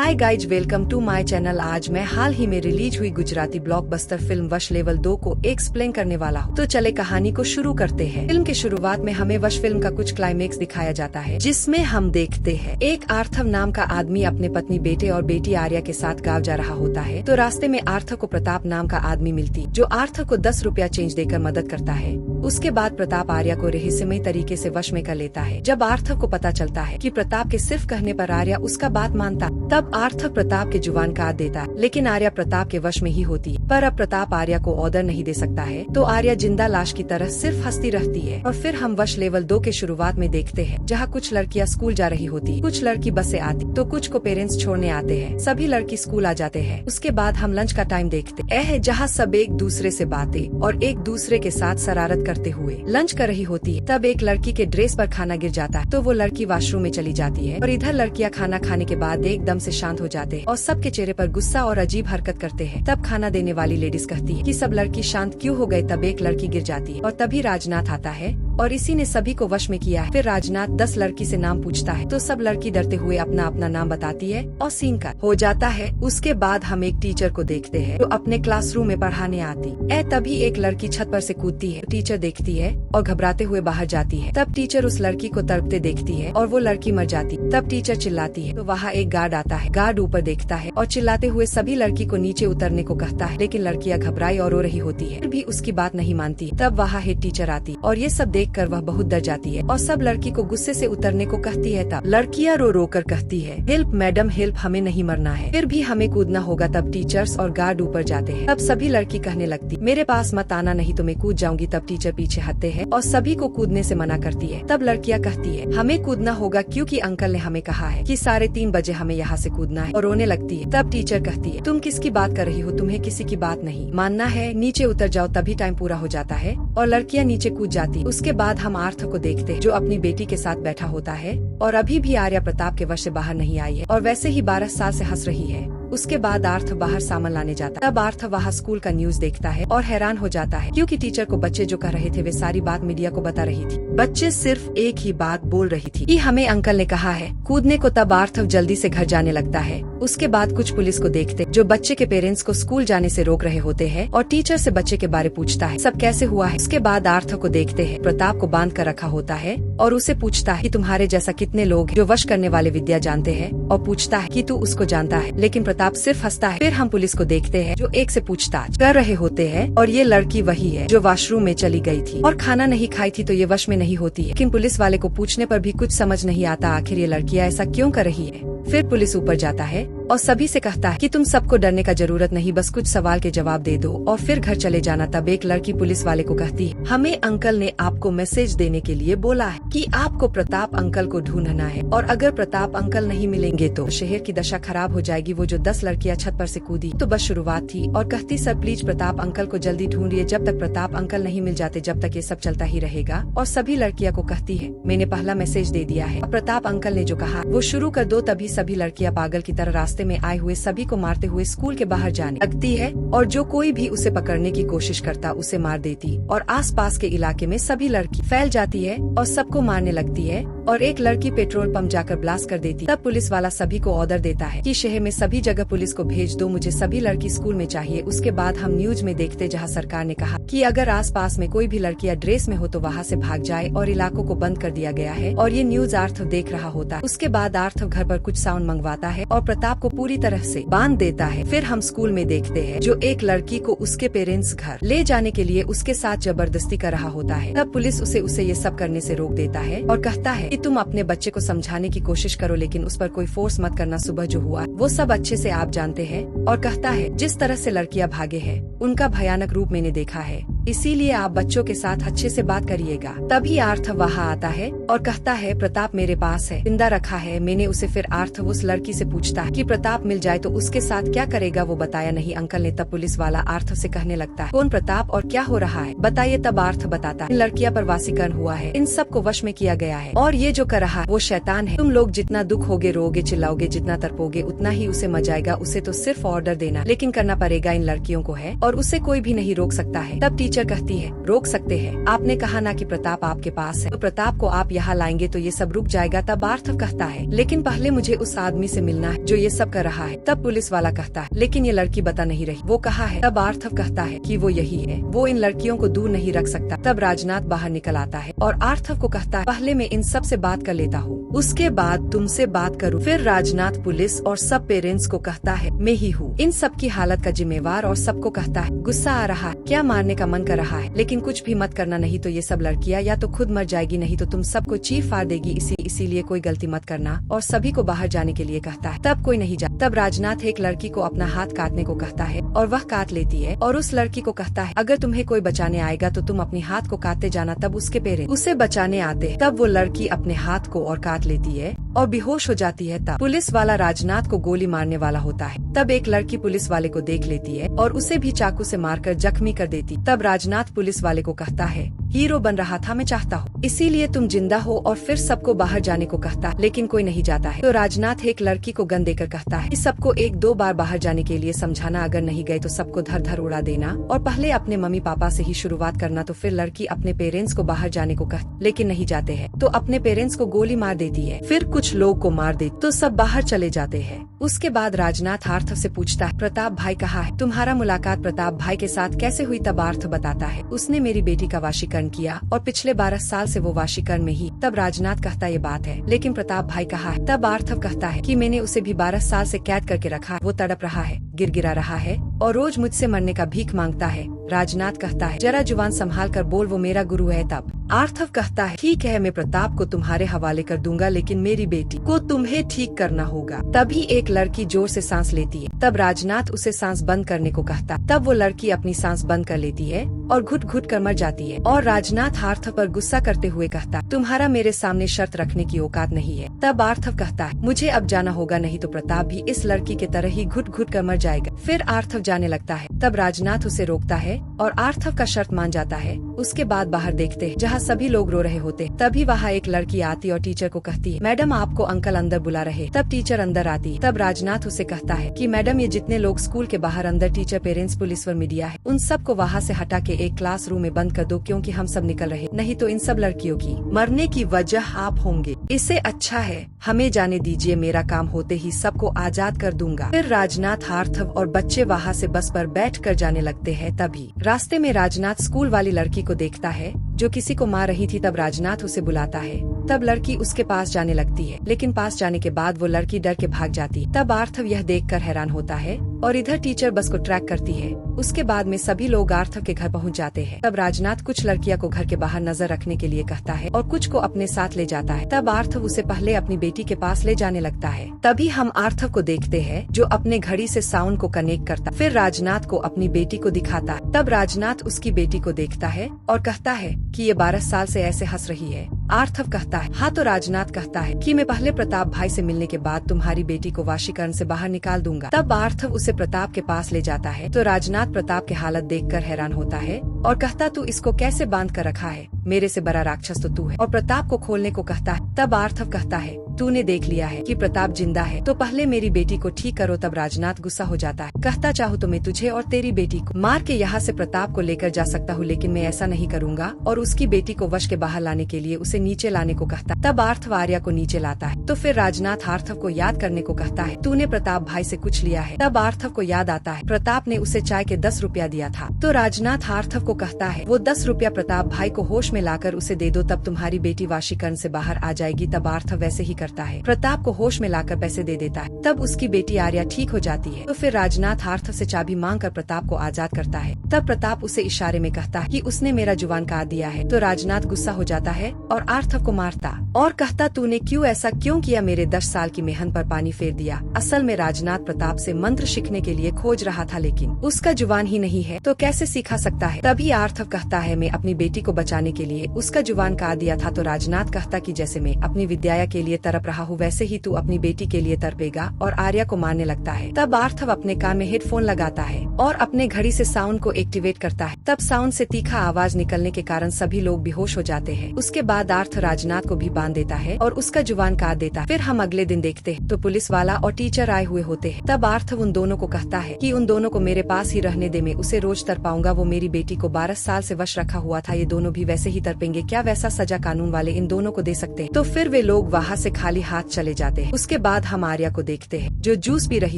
Hi guys, welcome to my channel. आज मैं हाल ही में रिलीज हुई Gujarati blockbuster film Vash level 2 को एक्सप्लेन करने वाला हूँ। तो चले कहानी को शुरू करते हैं। फिल्म के शुरुआत में हमें वश फिल्म का कुछ क्लाइमेक्स दिखाया जाता है, जिसमें हम देखते हैं एक आर्थव नाम का आदमी अपने पत्नी, बेटे और बेटी आर्या के साथ गाँव जा रहा होता है। तो रास्ते में आर्थव को प्रताप नाम का आदमी मिलती, जो आर्थव को 10 रुपया चेंज देकर मदद करता है। उसके बाद प्रताप आर्या को रहस्यमय तरीके से वश में कर लेता है। जब आर्थव को पता चलता है कि प्रताप के सिर्फ कहने पर आर्या उसका बात मानता, तब आर्थव प्रताप के जुबान काट देता है। लेकिन आर्या प्रताप के वश में ही होती है। पर अब प्रताप आर्या को ऑर्डर नहीं दे सकता है, तो आर्या जिंदा लाश की तरह सिर्फ हंसती रहती है। और फिर हम वश लेवल 2 के शुरुआत में देखते हैं, जहाँ कुछ लड़कियाँ स्कूल जा रही होती, कुछ लड़की बस से आती, तो कुछ को पेरेंट्स छोड़ने आते हैं। सभी लड़की स्कूल आ जाते हैं। उसके बाद हम लंच का टाइम देखते हैं, जहाँ सब एक दूसरे से बातें और एक दूसरे के साथ शरारत करते हुए लंच कर रही होती है। तब एक लड़की के ड्रेस पर खाना गिर जाता है, तो वो लड़की वॉशरूम में चली जाती है। और इधर लड़कियां खाना खाने के बाद एकदम से शांत हो जाते हैं और सबके चेहरे पर गुस्सा और अजीब हरकत करते हैं। तब खाना देने वाली लेडीज कहती है कि सब लड़की शांत क्यों हो गए। तब एक लड़की गिर जाती है और तभी राजनाथ आता है और इसी ने सभी को वश में किया है। फिर राजनाथ 10 लड़की से नाम पूछता है, तो सब लड़की डरते हुए अपना अपना नाम बताती है और सीन कट हो जाता है। उसके बाद हम एक टीचर को देखते हैं, जो अपने क्लासरूम में पढ़ाने आती है। तभी एक लड़की छत पर से कूदती है। टीचर देखती है और घबराते हुए बाहर जाती है। तब टीचर उस लड़की को तड़पते देखती है और वो लड़की मर जाती। तब टीचर चिल्लाती है, तो वहाँ एक गार्ड आता है। गार्ड ऊपर देखता है और चिल्लाते हुए सभी लड़की को नीचे उतरने को कहता है, लेकिन लड़कियां घबराई और रो रही होती है, फिर भी उसकी बात नहीं मानती। तब वहाँ हेड टीचर आती और ये सब देखकर वह बहुत डर जाती है और सब लड़की को गुस्से से उतरने को कहती है। तब लड़कियां रो रो कर कहती है, हेल्प मैडम हेल्प, हमें नहीं मरना है, फिर भी हमें कूदना होगा। तब टीचर्स और गार्ड ऊपर जाते हैं। तब सभी लड़की कहने लगती, मेरे पास मत आना नहीं तो मैं कूद जाऊंगी। तब टीचर पीछे हटते हैं और सभी को कूदने से मना करती है। तब लड़कियां कहती है, हमें कूदना होगा क्योंकि अंकल ने हमें कहा है कि 3:30 बजे हमें यहाँ से कूदना है, और रोने लगती है। तब टीचर कहती है, तुम किसकी बात कर रही हो, तुम्हें किसी की बात नहीं मानना है, नीचे उतर जाओ। तभी टाइम पूरा हो जाता है और लड़कियां नीचे कूद जाती। उसके बाद हम आर्थव को देखते हैं, जो अपनी बेटी के साथ बैठा होता है और अभी भी आर्या प्रताप के वश से बाहर नहीं आई है और वैसे ही 12 साल से हंस रही है। उसके बाद आर्थव बाहर सामान लाने जाता है। तब आर्थव वहाँ स्कूल का न्यूज देखता है और हैरान हो जाता है, क्योंकि टीचर को बच्चे जो कह रहे थे वे सारी बात मीडिया को बता रही थी। बच्चे सिर्फ एक ही बात बोल रही थी कि हमें अंकल ने कहा है कूदने को। तब आर्थव जल्दी से घर जाने लगता है। उसके बाद कुछ पुलिस को देखते, जो बच्चे के पेरेंट्स को स्कूल जाने से रोक रहे होते हैं और टीचर से बच्चे के बारे पूछता है, सब कैसे हुआ है। उसके बाद आर्थव को देखते हैं, प्रताप को बांध कर रखा होता है और उसे पूछता है कि तुम्हारे जैसा कितने लोग जो वश करने वाले विद्या जानते हैं, और पूछता है कि तू उसको जानता है। लेकिन प्रताप सिर्फ हंसता है। फिर हम पुलिस को देखते हैं, जो एक से पूछताछ कर रहे होते हैं और ये लड़की वही है जो वॉशरूम में चली गई थी और खाना नहीं खाई थी, तो ये वश में नहीं होती है। लेकिन पुलिस वाले को पूछने पर भी कुछ समझ नहीं आता, आखिर ये लड़कियां ऐसा क्यों कर रही है। फिर पुलिस ऊपर जाता है और सभी से कहता है कि तुम सबको डरने का जरूरत नहीं, बस कुछ सवाल के जवाब दे दो और फिर घर चले जाना। तब एक लड़की पुलिस वाले को कहती है, हमें अंकल ने आपको मैसेज देने के लिए बोला है कि आपको प्रताप अंकल को ढूंढना है, और अगर प्रताप अंकल नहीं मिलेंगे तो शहर की दशा खराब हो जाएगी। वो जो 10 लड़कियां छत पर से कूदी तो बस शुरुआत थी, और कहती सर प्लीज प्रताप अंकल को जल्दी ढूंढिए, जब तक प्रताप अंकल नहीं मिल जाते जब तक ये सब चलता ही रहेगा। और सभी लड़कियां को कहती है, मैंने पहला मैसेज दे दिया है, प्रताप अंकल ने जो कहा वो शुरू कर दो। तभी सभी लड़कियां पागल की तरह रास्ते में आए हुए सभी को मारते हुए स्कूल के बाहर जाने लगती है, और जो कोई भी उसे पकड़ने की कोशिश करता उसे मार देती। और आसपास के इलाके में सभी लड़की फैल जाती है और सबको मारने लगती है, और एक लड़की पेट्रोल पंप जाकर ब्लास्ट कर देती। तब पुलिस वाला सभी को ऑर्डर देता है कि शहर में सभी जगह पुलिस को भेज दो, मुझे सभी लड़की स्कूल में चाहिए। उसके बाद हम न्यूज में देखते, जहाँ सरकार ने कहा कि अगर आसपास में कोई भी लड़कियां ड्रेस में हो तो वहाँ से भाग जाए, और इलाकों को बंद कर दिया गया है। और ये न्यूज आर्थव देख रहा होता है। उसके बाद आर्थव घर पर कुछ साउंड मंगवाता है और प्रताप को पूरी तरह से बांध देता है। फिर हम स्कूल में देखते हैं, जो एक लड़की को उसके पेरेंट्स घर ले जाने के लिए उसके साथ जबरदस्ती कर रहा होता है। तब पुलिस उसे ये सब करने से रोक देता है और कहता है कि तुम अपने बच्चे को समझाने की कोशिश करो, लेकिन उस पर कोई फोर्स मत करना। सुबह जो हुआ वो सब अच्छे से आप जानते हैं, और कहता है जिस तरह से लड़कियां भागे हैं उनका भयानक रूप मैंने देखा है, इसीलिए आप बच्चों के साथ अच्छे से बात करिएगा। तभी आर्थव वहाँ आता है और कहता है प्रताप मेरे पास है, जिंदा रखा है मैंने उसे। फिर आर्थव उस लड़की से पूछता है कि प्रताप मिल जाए तो उसके साथ क्या करेगा। वो बताया नहीं अंकल ने। तब पुलिस वाला आर्थव से कहने लगता है, कौन प्रताप और क्या हो रहा है बताइए। तब आर्थव बताता है, इन लड़कियां पर वासीकरण हुआ है, इन सब को वश में किया गया है, और ये जो कर रहा है वो शैतान है। तुम लोग जितना दुख होगे, रोगे, चिल्लाओगे, जितना तड़पोगे उतना ही उसे मजाएगा। उसे तो सिर्फ ऑर्डर देना, लेकिन करना पड़ेगा इन लड़कियों को है, और उसे कोई भी नहीं रोक सकता है। तब टीचर कहती है, रोक सकते हैं, आपने कहा ना कि प्रताप आपके पास है, तो प्रताप को आप यहाँ लाएंगे तो ये सब रुक जाएगा। तब आर्थव कहता है, लेकिन पहले मुझे उस आदमी से मिलना है जो ये सब कर रहा है। तब पुलिस वाला कहता है, लेकिन ये लड़की बता नहीं रही, वो कहाँ है? तब आर्थव कहता है कि वो यही है, वो इन लड़कियों को दूर नहीं रख सकता। तब राजनाथ बाहर निकल आता है और आर्थव को कहता है, पहले मैं इन सब से बात कर लेता हूँ, उसके बाद तुमसे बात करूँ। फिर राजनाथ पुलिस और सब पेरेंट्स को कहता है, मैं ही हूँ इन सब की हालत का जिम्मेवार, और सबको कहता है, गुस्सा आ रहा है क्या, मारने का मन कर रहा है, लेकिन कुछ भी मत करना, नहीं तो ये सब लड़कियाँ या तो खुद मर जाएगी, नहीं तो तुम सबको चीर फाड़ देगी, इसीलिए कोई गलती मत करना, और सभी को बाहर जाने के लिए कहता है। तब कोई नहीं जाता। तब राजनाथ एक लड़की को अपना हाथ काटने को कहता है और वह काट लेती है, और उस लड़की को कहता है, अगर तुम्हें कोई बचाने आएगा तो तुम अपने हाथ को काटते जाना। तब उसके पेरेंट्स उसे बचाने आते हैं। तब वो लड़की अपने हाथ को और काट लेती है और बेहोश हो जाती है। तब पुलिस वाला राजनाथ को गोली मारने वाला होता है। तब एक लड़की पुलिस वाले को देख लेती है और उसे भी चाकू से मारकर जख्मी कर देती। तब राजनाथ पुलिस वाले को कहता है, हीरो बन रहा था मैं चाहता हूँ, इसीलिए तुम जिंदा हो, और फिर सबको बाहर जाने को कहता है, लेकिन कोई नहीं जाता है। तो राजनाथ एक लड़की को गन देकर कहता है कि सबको 1-2 बार बाहर जाने के लिए समझाना, अगर नहीं गए तो सबको धर धर उड़ा देना, और पहले अपने मम्मी पापा से ही शुरुआत करना। तो फिर लड़की अपने पेरेंट्स को बाहर जाने को कहती, लेकिन नहीं जाते हैं, तो अपने पेरेंट्स को गोली मार देती है, फिर कुछ लोग को मार देती, तो सब बाहर चले जाते हैं। उसके बाद राजनाथ आर्थव से पूछता है, प्रताप भाई कहाँ है? तुम्हारा मुलाकात प्रताप भाई के साथ कैसे हुई? तब आर्थव बताता है, उसने मेरी बेटी का वाशीकरण किया और पिछले 12 साल से वो वाशीकरण में ही। तब राजनाथ कहता ये बात है, लेकिन प्रताप भाई कहाँ है? तब आर्थव कहता है कि मैंने उसे भी 12 साल से कैद करके रखा है, वो तड़प रहा है, गिरगिरा रहा है और रोज मुझसे मरने का भीख मांगता है। राजनाथ कहता है, जरा जुबान संभाल कर बोल, वो मेरा गुरु है। तब आर्थव कहता है, ठीक है, मैं प्रताप को तुम्हारे हवाले कर दूंगा, लेकिन मेरी बेटी को तुम्हें ठीक करना होगा। तभी एक लड़की जोर से सांस लेती है। तब राजनाथ उसे सांस बंद करने को कहता। तब वो लड़की अपनी सांस बंद कर लेती है और घुट घुट कर मर जाती है। और राजनाथ आर्थव पर गुस्सा करते हुए कहता, तुम्हारा मेरे सामने शर्त रखने की औकात नहीं है। तब आर्थव कहता है, मुझे अब जाना होगा, नहीं तो प्रताप भी इस लड़की के तरह ही घुट घुट कर मर जाएगा। फिर आर्थव जाने लगता है। तब राजनाथ उसे रोकता है और आर्थव का शर्त मान जाता है। उसके बाद बाहर देखते हैं जहाँ सभी लोग रो रहे होते। तभी वहाँ एक लड़की आती और टीचर को कहती है, मैडम आपको अंकल अंदर बुला रहे। तब टीचर अंदर आती है। तब राजनाथ उसे कहता है कि मैडम, ये जितने लोग स्कूल के बाहर अंदर टीचर, पेरेंट्स, पुलिस व मीडिया है, उन सबको वहाँ से हटा के एक क्लासरूम में बंद कर दो, क्योंकि हम सब निकल रहे, नहीं तो इन सब लड़कियों की मरने की वजह आप होंगे। इससे अच्छा है हमें जाने दीजिए, मेरा काम होते ही सबको आजाद कर दूंगा। फिर राजनाथ, आर्थव और बच्चे वहाँ से बस पर बैठ कर जाने लगते हैं। तभी रास्ते में राजनाथ स्कूल वाली लड़की को देखता है जो किसी को मार रही थी। तब राजनाथ उसे बुलाता है। तब लड़की उसके पास जाने लगती है, लेकिन पास जाने के बाद वो लड़की डर के भाग जाती। तब आर्थव यह देखकर हैरान होता है और इधर टीचर बस को ट्रैक करती है। उसके बाद में सभी लोग आर्थव के घर पहुंच जाते हैं। तब राजनाथ कुछ लड़कियां को घर के बाहर नजर रखने के लिए कहता है और कुछ को अपने साथ ले जाता है। तब आर्थव उसे पहले अपनी बेटी के पास ले जाने लगता है। तभी हम आर्थव को देखते हैं जो अपने घड़ी से साउंड को कनेक्ट करता, फिर राजनाथ को अपनी बेटी को दिखाता। तब राजनाथ उसकी बेटी को देखता है और कहता है कि ये 12 साल से ऐसे हंस रही है। आर्थव कहता है, हाँ। तो राजनाथ कहता है कि मैं पहले प्रताप भाई से मिलने के बाद तुम्हारी बेटी को वाशीकरण से बाहर निकाल दूंगा। तब आर्थव उसे प्रताप के पास ले जाता है। तो राजनाथ प्रताप की हालत देखकर हैरान होता है और कहता, तू इसको कैसे बांध कर रखा है? मेरे से बड़ा राक्षस तो तू है। और प्रताप को खोलने को कहता है। तब आर्थव कहता है, तूने देख लिया है कि प्रताप जिंदा है, तो पहले मेरी बेटी को ठीक करो। तब राजनाथ गुस्सा हो जाता है, कहता, चाहूँ तो मैं तुझे और तेरी बेटी को मार के यहाँ से प्रताप को लेकर जा सकता हूँ, लेकिन मैं ऐसा नहीं करूँगा। और उसकी बेटी को वश के बाहर लाने के लिए उसे नीचे लाने को कहता। तब आर्थव आर्या को नीचे लाता है। तो फिर राजनाथ आर्थव को याद करने को कहता है, तूने प्रताप भाई से कुछ लिया है? तब आर्थव को याद आता है प्रताप ने उसे चाय के 10 रुपया दिया था। तो राजनाथ आर्थव को कहता है, वो 10 रुपया प्रताप भाई को होश में लाकर उसे दे दो, तब तुम्हारी बेटी वाशीकरण से बाहर आ जाएगी। तब आर्थव वैसे ही करता है, प्रताप को होश में लाकर पैसे दे देता है। तब उसकी बेटी आर्या ठीक हो जाती है। तो फिर राजनाथ आर्थव से चाबी मांग कर प्रताप को आजाद करता है। तब प्रताप उसे इशारे में कहता है कि उसने मेरा जुबान काट दिया है। तो राजनाथ गुस्सा हो जाता है और आर्थव को मारता और कहता, तूने क्यों ऐसा क्यों किया? मेरे 10 साल की मेहनत पर पानी फेर दिया। असल में राजनाथ प्रताप से मंत्र सीखने के लिए खोज रहा था, लेकिन उसका जुबान ही नहीं है, तो कैसे सिखा सकता है? तभी आर्थव कहता है, मैं अपनी बेटी को बचाने के लिए उसका जुबान काट दिया था। तो राजनाथ कहता कि जैसे मैं अपनी विद्या के लिए तड़प रहा हूँ वैसे ही तू अपनी बेटी के लिए तड़पेगा और आर्या को मारने लगता है। तब आर्थव अपने कान में हेडफोन लगाता है और अपने घड़ी से साउंड को एक्टिवेट करता है। तब साउंड से तीखा आवाज निकलने के कारण सभी लोग बेहोश हो जाते हैं। उसके बाद आर्थ राजनाथ को भी बांध देता है और उसका जुबान काट देता है। फिर हम अगले दिन देखते हैं तो पुलिस वाला और टीचर आए हुए होते हैं। तब आर्थव उन दोनों को कहता है कि उन दोनों को मेरे पास ही रहने दे, मैं उसे रोज तड़पाऊंगा। वो मेरी बेटी को 12 साल से वश रखा हुआ था, ये दोनों भी वैसे ही तड़पेंगे। क्या वैसा सजा कानून वाले इन दोनों को दे सकते हैं? तो फिर वे लोग वहाँ से खाली हाथ चले जाते हैं। उसके बाद हम आर्या को देखते हैं जो जूस पी रही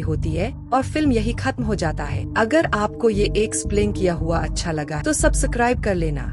होती है और फिल्म यही खत्म हो जाता है। अगर आपको ये एक्सप्लेन किया हुआ अच्छा लगा तो सब्सक्राइब कर लेना।